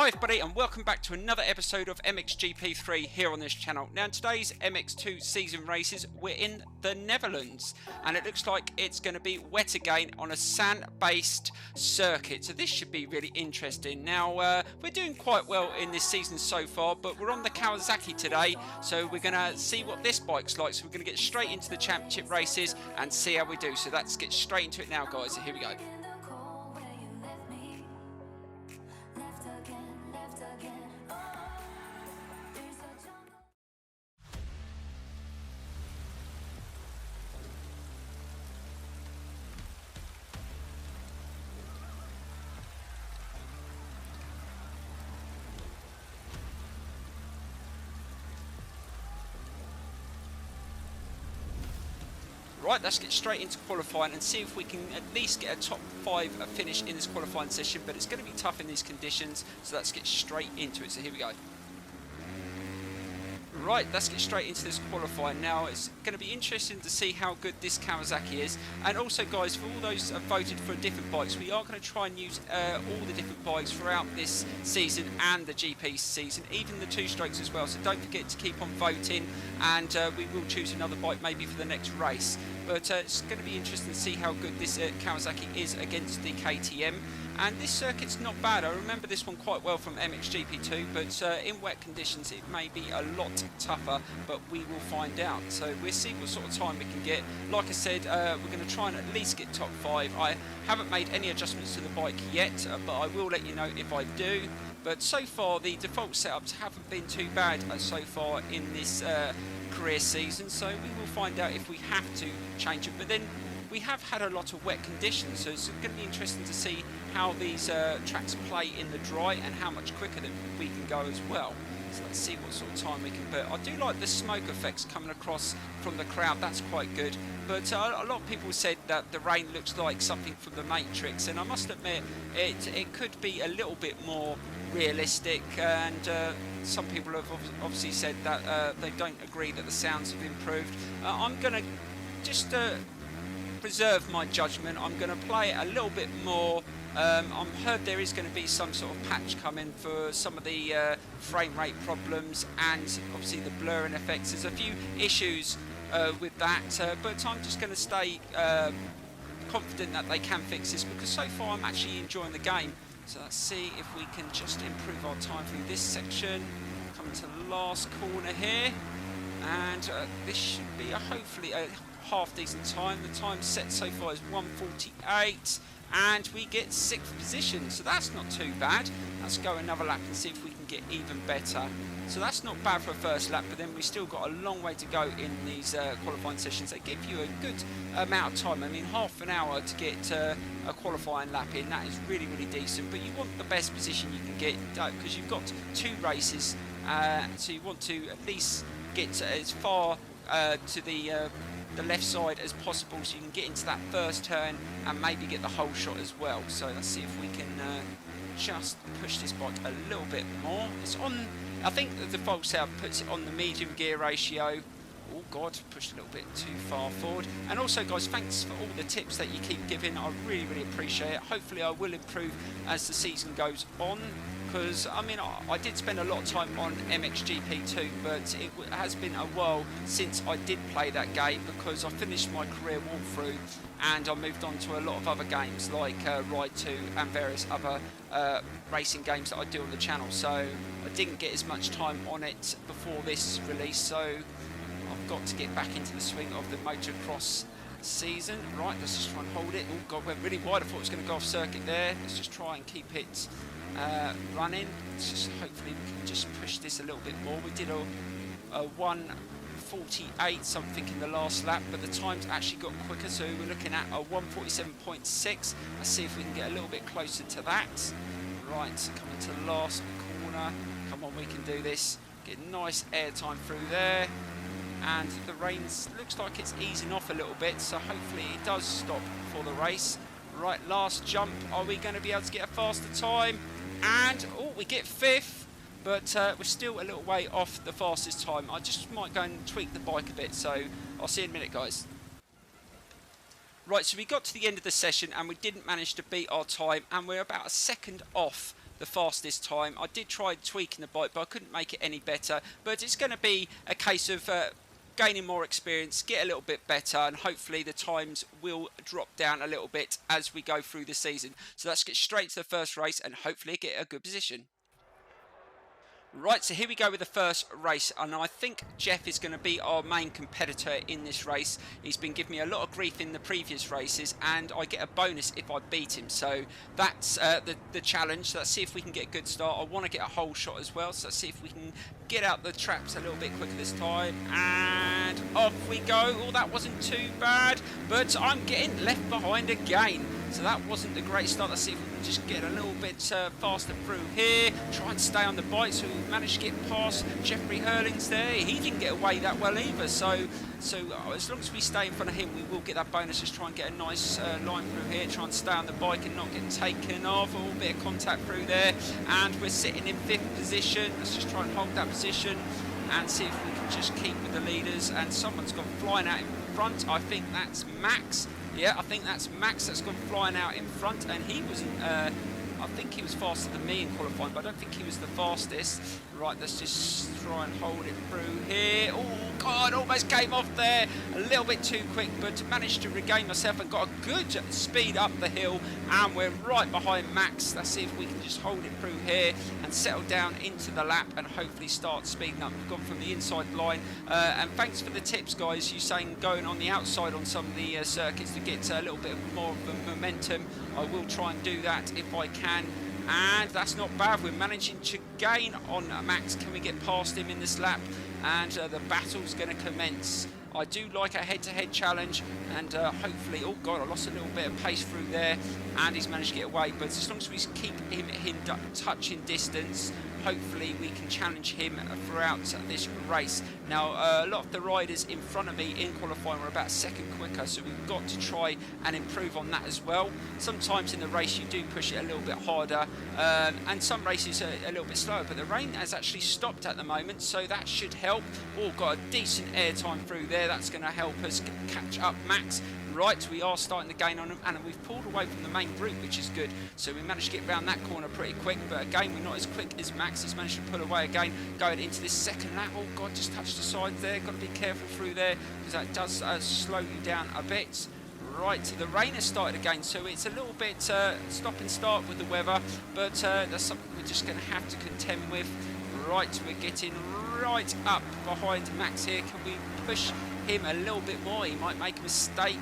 Hi everybody and welcome back to another episode of Mxgp3 here on this channel. Now in today's MX2 season races we're in the Netherlands and it looks like it's going to be wet again on a sand based circuit, so this should be really interesting. Now we're doing quite well in this season so far, but we're on the Kawasaki today, so we're going to see what this bike's like. So we're going to get straight into the championship races and see how we do. So let's get straight into it now guys, so here we go. Right, let's get straight into qualifying and see if we can at least get a top 5 finish in this qualifying session, but it's going to be tough in these conditions, so let's get straight into it. So here we go. Right, let's get straight into this qualifying. Now it's going to be interesting to see how good this Kawasaki is, and also guys, for all those who have voted for different bikes, we are going to try and use all the different bikes throughout this season and the GP season, even the two strokes as well, so don't forget to keep on voting, and we will choose another bike maybe for the next race. But it's going to be interesting to see how good this Kawasaki is against the KTM. And this circuit's not bad. I remember this one quite well from MXGP2, but in wet conditions it may be a lot tougher, but we will find out. So we'll see what sort of time we can get. Like I said, we're going to try and at least get top 5. I haven't made any adjustments to the bike yet, but I will let you know if I do. But so far the default setups haven't been too bad so far in this career season, so we will find out if we have to change it. But then we have had a lot of wet conditions, so it's going to be interesting to see how these tracks play in the dry and how much quicker than we can go as well. So let's see what sort of time we can put. I do like the smoke effects coming across from the crowd, that's quite good. But a lot of people said that the rain looks like something from the Matrix, and I must admit it could be a little bit more realistic, and some people have obviously said that they don't agree that the sounds have improved. I'm going to just preserve my judgment. I'm going to play it a little bit more. I've heard there is going to be some sort of patch coming for some of the frame rate problems and obviously the blurring effects. There's a few issues with that, but I'm just going to stay confident that they can fix this, because so far I'm actually enjoying the game. So let's see if we can just improve our time through this section. Coming to the last corner here, and this should be hopefully a half decent time. The time set so far is 1:48, and we get 6th position, so that's not too bad. Let's go another lap and see if we can get even better. So that's not bad for a first lap, but then we still got a long way to go in these qualifying sessions. They give you a good amount of time. I mean, half an hour to get a qualifying lap in, that is really, really decent. But you want the best position you can get, because you've got 2 races, so you want to at least get as far to the left side as possible, so you can get into that first turn and maybe get the whole shot as well. So let's see if we can just push this bike a little bit more. It's on, I think the default setup puts it on the medium gear ratio. Oh god, pushed a little bit too far forward. And also guys, thanks for all the tips that you keep giving. I really, really appreciate it. Hopefully I will improve as the season goes on, because I mean I did spend a lot of time on MXGP2, but it has been a while since I did play that game, because I finished my career walkthrough and I moved on to a lot of other games like Ride 2 and various other racing games that I do on the channel, so I didn't get as much time on it before this release, so I've got to get back into the swing of the motocross season. Right, let's just try and hold it. Oh god, went really wide. I thought it was going to go off circuit there. Let's just try and keep it running. Let's just hopefully we can just push this a little bit more. We did a 1:48 something in the last lap, but the times actually got quicker, so we're looking at a 1:47.6. Let's see if we can get a little bit closer to that. Right, coming to the last corner. Come on, we can do this. Get nice air time through there. And the rain looks like it's easing off a little bit, so hopefully it does stop for the race. Right, last jump. Are we going to be able to get a faster time? And, oh, we get 5th, but we're still a little way off the fastest time. I just might go and tweak the bike a bit, so I'll see you in a minute, guys. Right, so we got to the end of the session and we didn't manage to beat our time, and we're about a second off the fastest time. I did try tweaking the bike, but I couldn't make it any better. But it's going to be a case of gaining more experience, get a little bit better, and hopefully the times will drop down a little bit as we go through the season. So let's get straight to the first race and hopefully get a good position. Right, so here we go with the first race, and I think Jeff is going to be our main competitor in this race. He's been giving me a lot of grief in the previous races, and I get a bonus if I beat him. So that's the challenge. So let's see if we can get a good start. I want to get a hole shot as well, so let's see if we can get out the traps a little bit quicker this time. And off we go. Oh, that wasn't too bad, but I'm getting left behind again. So that wasn't the great start. Let's see if we can just get a little bit faster through here. Try and stay on the bike. So we managed to get past Jeffrey Hurlings there. He didn't get away that well either. So as long as we stay in front of him, we will get that bonus. Just try and get a nice line through here. Try and stay on the bike and not get taken off. A little bit of contact through there. And we're sitting in 5th position. Let's just try and hold that position and see if we can just keep with the leaders. And someone's gone flying out in front. I think that's Max. Yeah, I think that's Max that's gone flying out in front, and he wasn't, I think he was faster than me in qualifying, but I don't think he was the fastest. Right, let's just try and hold it through here. Oh, God, almost came off there. A little bit too quick, but managed to regain myself and got a good speed up the hill, and we're right behind Max. Let's see if we can just hold it through here and settle down into the lap and hopefully start speeding up. We've gone from the inside line, and thanks for the tips, guys. You saying going on the outside on some of the circuits to get a little bit more of the momentum. I will try and do that if I can. And that's not bad. We're managing to gain on Max. Can we get past him in this lap? And the battle's going to commence. I do like a head-to-head challenge, and hopefully, oh God, I lost a little bit of pace through there, and he's managed to get away. But as long as we keep him in touching distance, hopefully we can challenge him throughout this race. Now, a lot of the riders in front of me in qualifying were about a second quicker, so we've got to try and improve on that as well. Sometimes in the race you do push it a little bit harder, and some races are a little bit slower, but the rain has actually stopped at the moment, so that should help. Oh, got a decent air time through there. That's going to help us catch up Max. Right, we are starting to gain on them, and we've pulled away from the main group, which is good. So we managed to get around that corner pretty quick, but again, we're not as quick as Max. He's managed to pull away again, going into this second lap. Oh God, just touched the side there. Got to be careful through there, because that does slow you down a bit. Right, the rain has started again, so it's a little bit stop and start with the weather, but that's something we're just going to have to contend with. Right, we're getting right up behind Max here. Can we push him a little bit more? He might make a mistake.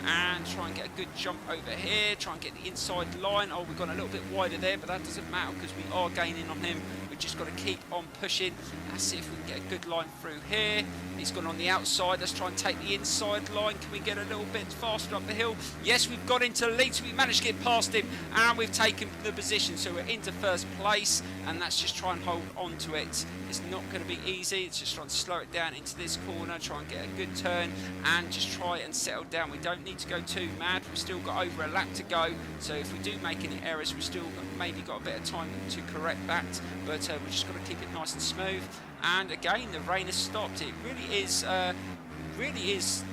And try and get a good jump over here, try and get the inside line. Oh, we've gone a little bit wider there, but that doesn't matter because we are gaining on him. We've just got to keep on pushing. Let's see if we can get a good line through here. He's gone on the outside. Let's try and take the inside line. Can we get a little bit faster up the hill? Yes, we've got into the lead, so we managed to get past him, and we've taken the position. So we're into first place, and that's just try and hold on to it. It's not going to be easy. It's just try and slow it down into this corner, try and get a good turn, and just try and settle down. We don't need to go too mad. We've still got over a lap to go, so if we do make any errors, we've still maybe got a bit of time to correct that, but we've just got to keep it nice and smooth. And again, the rain has stopped. It really is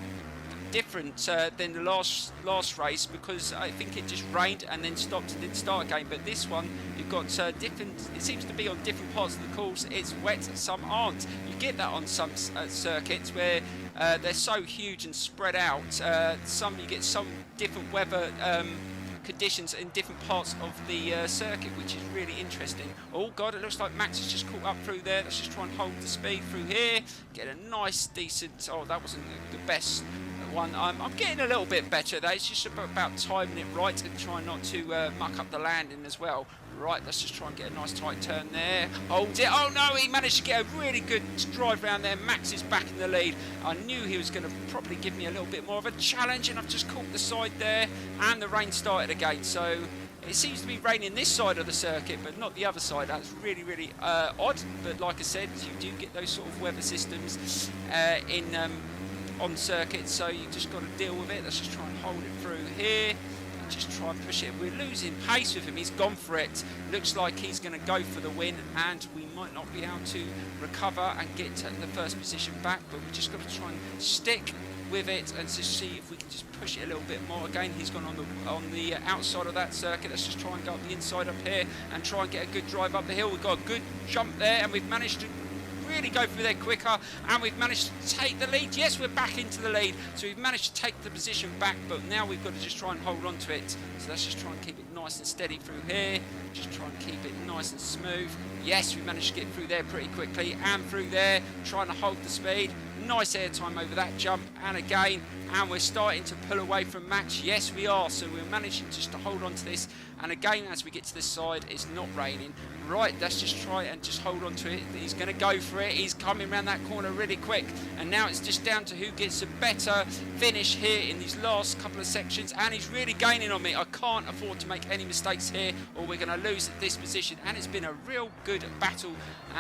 different than the last race, because I think it just rained and then stopped and didn't start again. But this one, you've got different. It seems to be on different parts of the course. It's wet, some aren't. You get that on some circuits where they're so huge and spread out. Some you get some different weather conditions in different parts of the circuit, which is really interesting. Oh God, it looks like Max has just caught up through there. Let's just try and hold the speed through here, get a nice decent, oh that wasn't the best one. I'm getting a little bit better though. It's just about timing it right and trying not to muck up the landing as well. Right, let's just try and get a nice tight turn there. Hold it. Oh no, he managed to get a really good drive around there. Max is back in the lead. I knew he was going to probably give me a little bit more of a challenge, and I've just caught the side there, and the rain started again. So it seems to be raining this side of the circuit, but not the other side. That's really, really odd. But like I said, you do get those sort of weather systems on circuits, so you just got to deal with it. Let's just try and hold it through here. Just try and push it. We're losing pace with him. He's gone for it. Looks like he's going to go for the win, and we might not be able to recover and get the first position back, but we just got to try and stick with it and to see if we can just push it a little bit more. Again, he's gone on the outside of that circuit. Let's just try and go up the inside up here and try and get a good drive up the hill. We've got a good jump there, and we've managed to really go through there quicker, and we've managed to take the lead. Yes, we're back into the lead, so we've managed to take the position back, but now we've got to just try and hold on to it. So let's just try and keep it nice and steady through here, just try and keep it nice and smooth. Yes, we managed to get through there pretty quickly, and through there, trying to hold the speed. Nice air time over that jump, and again, and we're starting to pull away from Max. Yes, we are, so we're managing just to hold on to this, and again, as we get to this side, it's not raining. Right, let's just try and just hold on to it. He's going to go for it. He's coming around that corner really quick, and now it's just down to who gets a better finish here in these last couple of sections, and he's really gaining on me. I can't afford to make any mistakes here, or we're going to lose this position, and it's been a real good battle,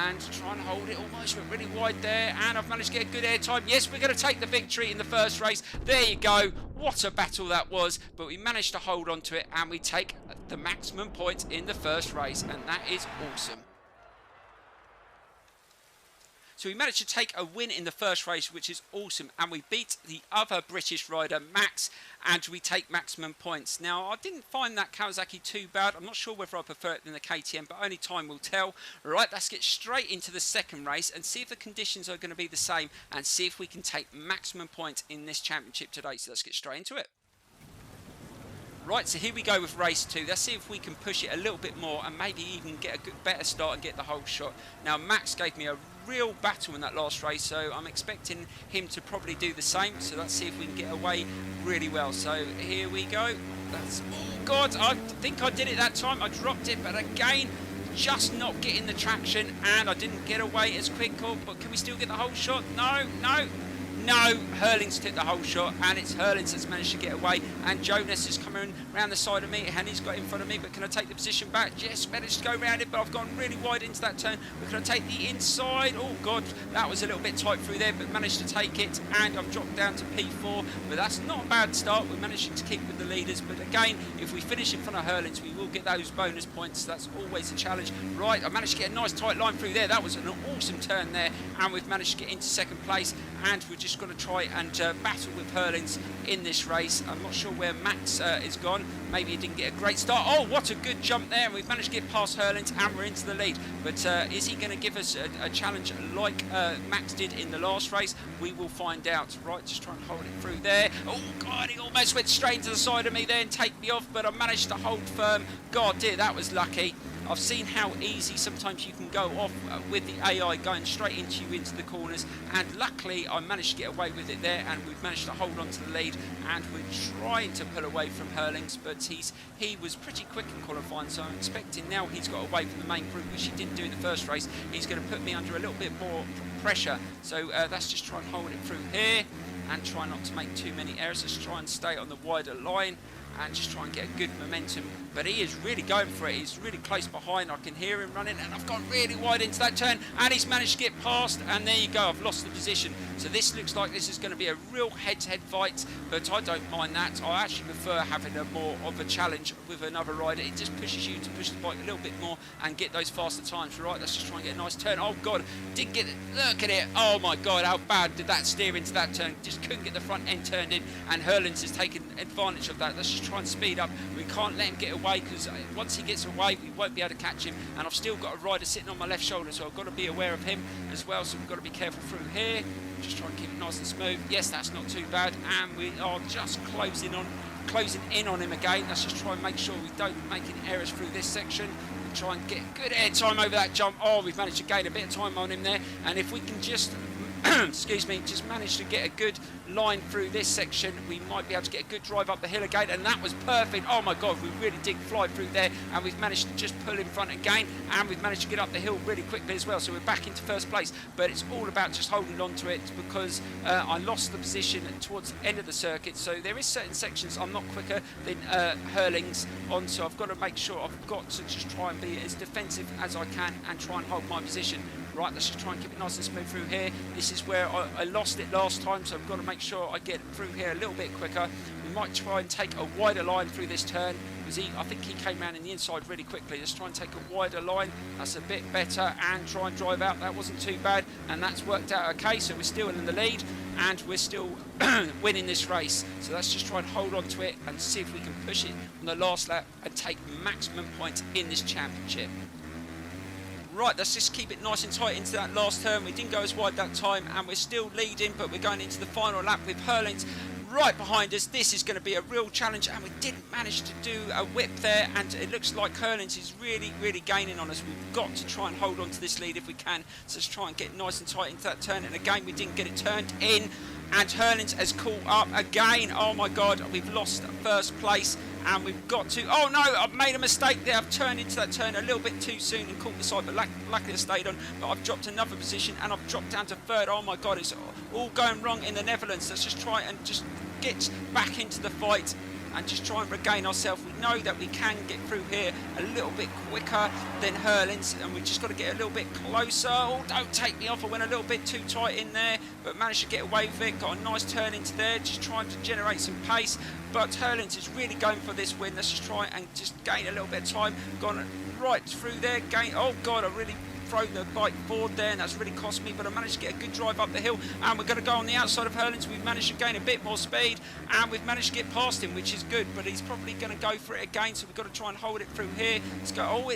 and trying to hold it almost went really wide there, and I've managed to get a good air time. Yes, we're going to take the victory in the first race. There you go. What a battle that was, but we managed to hold on to it, and we take the maximum points in the first race, and that is awesome. So we managed to take a win in the first race, which is awesome, and we beat the other British rider, Max, and we take maximum points. Now, I didn't find that Kawasaki too bad. I'm not sure whether I prefer it than the KTM, but only time will tell. Right, let's get straight into the second race and see if the conditions are going to be the same, and see if we can take maximum points in this championship today. So let's get straight into it. Right, so here we go with race 2. Let's see if we can push it a little bit more and maybe even get a better start and get the whole shot. Now, Max gave me a real battle in that last race, so I'm expecting him to probably do the same. So let's see if we can get away really well. So here we go. That's, oh God, I think I did it that time. I dropped it, but again, just not getting the traction, and I didn't get away as quick. But can we still get the whole shot? No, no. No, Hurlings took the whole shot, and it's Hurlings that's managed to get away, and Jonas is coming around the side of me, and he's got in front of me, but can I take the position back? Yes, managed to go around it, but I've gone really wide into that turn, but can I take the inside? Oh God, that was a little bit tight through there, but managed to take it, and I've dropped down to P4, but that's not a bad start. We're managing to keep with the leaders, but again, if we finish in front of Hurlings, we will get those bonus points. That's always a challenge. Right, I managed to get a nice tight line through there. That was an awesome turn there, and we've managed to get into second place, and we're just going to try and battle with Hurlings in this race. I'm not sure where Max is gone. Maybe he didn't get a great start. Oh, what a good jump there, and we've managed to get past Hurlings, and we're into the lead. But is he going to give us a challenge like Max did in the last race? We will find out. Right, just try and hold it through there. Oh God, he almost went straight to the side of me there and take me off, but I managed to hold firm. God dear, that was lucky. I've seen how easy sometimes you can go off with the AI going straight into you into the corners, and luckily I managed to get away with it there, and we've managed to hold on to the lead, and we're trying to pull away from Hurlings, but he was pretty quick in qualifying, so I'm expecting now he's got away from the main group, which he didn't do in the first race. He's going to put me under a little bit more pressure, so let's just try and hold it through here and try not to make too many errors. Just try and stay on the wider line and just try and get a good momentum, but he is really going for it. He's really close behind. I can hear him running, and I've gone really wide into that turn, and he's managed to get past, and there you go, I've lost the position. So this looks like this is going to be a real head-to-head fight, but I don't mind that. I actually prefer having a more of a challenge with another rider. It just pushes you to push the bike a little bit more and get those faster times. Right, let's just try and get a nice turn. Oh God, didn't get it. Look at it. Oh my God, how bad did that steer into that turn? Just couldn't get the front end turned in, and Hurlings has taken advantage of that. Let's just try and speed up. We can't let him get away, because once he gets away, we won't be able to catch him, and I've still got a rider sitting on my left shoulder, so I've got to be aware of him as well, so we've got to be careful through here. Just try and keep it nice and smooth. Yes, that's not too bad, and we are just closing in on him again. Let's just try and make sure we don't make any errors through this section. Try and get good air time over that jump. Oh, we've managed to gain a bit of time on him there, and if we can just excuse me, just managed to get a good line through this section, we might be able to get a good drive up the hill again, and that was perfect. Oh my God, we really did fly through there, and we've managed to just pull in front again, and we've managed to get up the hill really quickly as well, so we're back into first place. But it's all about just holding on to it, because I lost the position towards the end of the circuit, so there is certain sections I'm not quicker than Hurlings on, so I've got to make sure I've got to just try and be as defensive as I can and try and hold my position. Right, let's just try and keep it nice and smooth through here. This is where I lost it last time, so I've got to make sure I get through here a little bit quicker. We might try and take a wider line through this turn, because I think he came around in the inside really quickly. Let's try and take a wider line. That's a bit better, and try and drive out. That wasn't too bad, and that's worked out okay. So we're still in the lead, and we're still winning this race. So let's just try and hold on to it and see if we can push it on the last lap and take maximum points in this championship. Right, let's just keep it nice and tight into that last turn. We didn't go as wide that time, and we're still leading, but we're going into the final lap with Hurlings right behind us. This is going to be a real challenge, and we didn't manage to do a whip there, and it looks like Hurlings is really gaining on us. We've got to try and hold on to this lead if we can. So let's try and get nice and tight into that turn, and again we didn't get it turned in, and Hurlings has caught up again. Oh my god, we've lost first place, and we've got to... Oh no, I've made a mistake there. I've turned into that turn a little bit too soon and caught the side, but luckily I stayed on. But I've dropped another position, and I've dropped down to third. Oh my god, it's all going wrong in the Netherlands. Let's just try and just get back into the fight and just try and regain ourselves. We know that we can get through here a little bit quicker than Hurlings, and we've just got to get a little bit closer. Oh, don't take me off. I went a little bit too tight in there, but managed to get away with it. Got a nice turn into there, just trying to generate some pace. But Hurlings is really going for this win. Let's just try and just gain a little bit of time. Gone right through there. Oh God, I really throw the bike forward there, and that's really cost me, but I managed to get a good drive up the hill, and we're going to go on the outside of Hurlings. We've managed to gain a bit more speed, and we've managed to get past him, which is good, but he's probably going to go for it again, so we've got to try and hold it through here. Let's go. Oh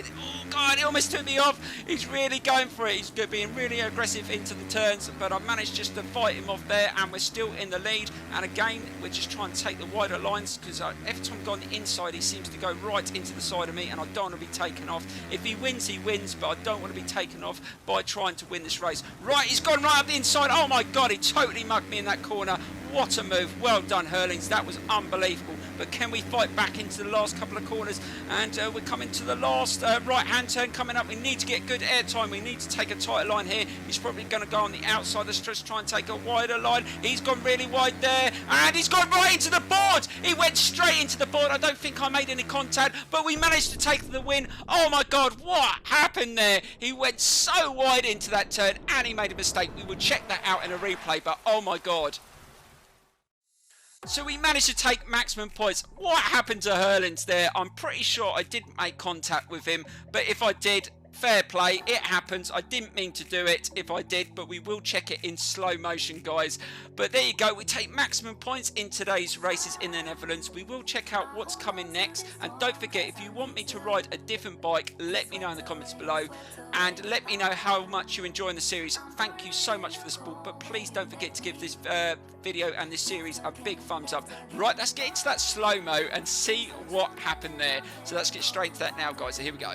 god, he almost took me off. He's really going for it. He's being really aggressive into the turns, but I managed just to fight him off there, and we're still in the lead. And again, we're just trying to take the wider lines, because every time I go on the inside, he seems to go right into the side of me, and I don't want to be taken off. If he wins, he wins, but I don't want to be taken off by trying to win this race. Right, he's gone right up the inside. Oh my god, he totally mugged me in that corner. What a move. Well done, Hurlings. That was unbelievable. But can we fight back into the last couple of corners? And we're coming to the last right-hand turn coming up. We need to get good air time. We need to take a tighter line here. He's probably going to go on the outside. Let's just try and take a wider line. He's gone really wide there. And he's gone right into the board. He went straight into the board. I don't think I made any contact, but we managed to take the win. Oh my god, what happened there? He went so wide into that turn, and he made a mistake. We will check that out in a replay, but oh my god. So we managed to take maximum points. What happened to Hurlings there? I'm pretty sure I didn't make contact with him, but if I did, fair play, it happens. I didn't mean to do it if I did, but we will check it in slow motion, guys. But there you go, we take maximum points in today's races in the Netherlands. We will check out what's coming next, and don't forget, if you want me to ride a different bike, let me know in the comments below, and let me know how much you're enjoying the series. Thank you so much for the support, but please don't forget to give this video and this series a big thumbs up. Right, let's get into that slow-mo and see what happened there. So let's get straight to that now, guys. So here we go.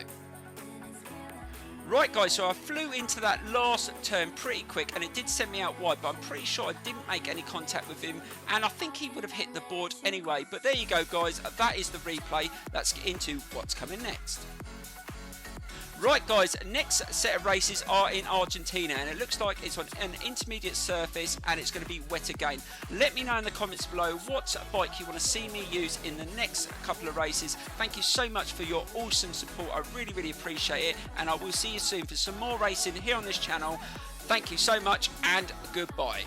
Right guys, so I flew into that last turn pretty quick, and it did send me out wide, but I'm pretty sure I didn't make any contact with him, and I think he would have hit the board anyway. But there you go, guys, that is the replay. Let's get into what's coming next. Right guys, next set of races are in Argentina, and it looks like it's on an intermediate surface, and it's going to be wet again. Let me know in the comments below what bike you want to see me use in the next couple of races. Thank you so much for your awesome support. I really appreciate it, and I will see you soon for some more racing here on this channel. Thank you so much, and goodbye.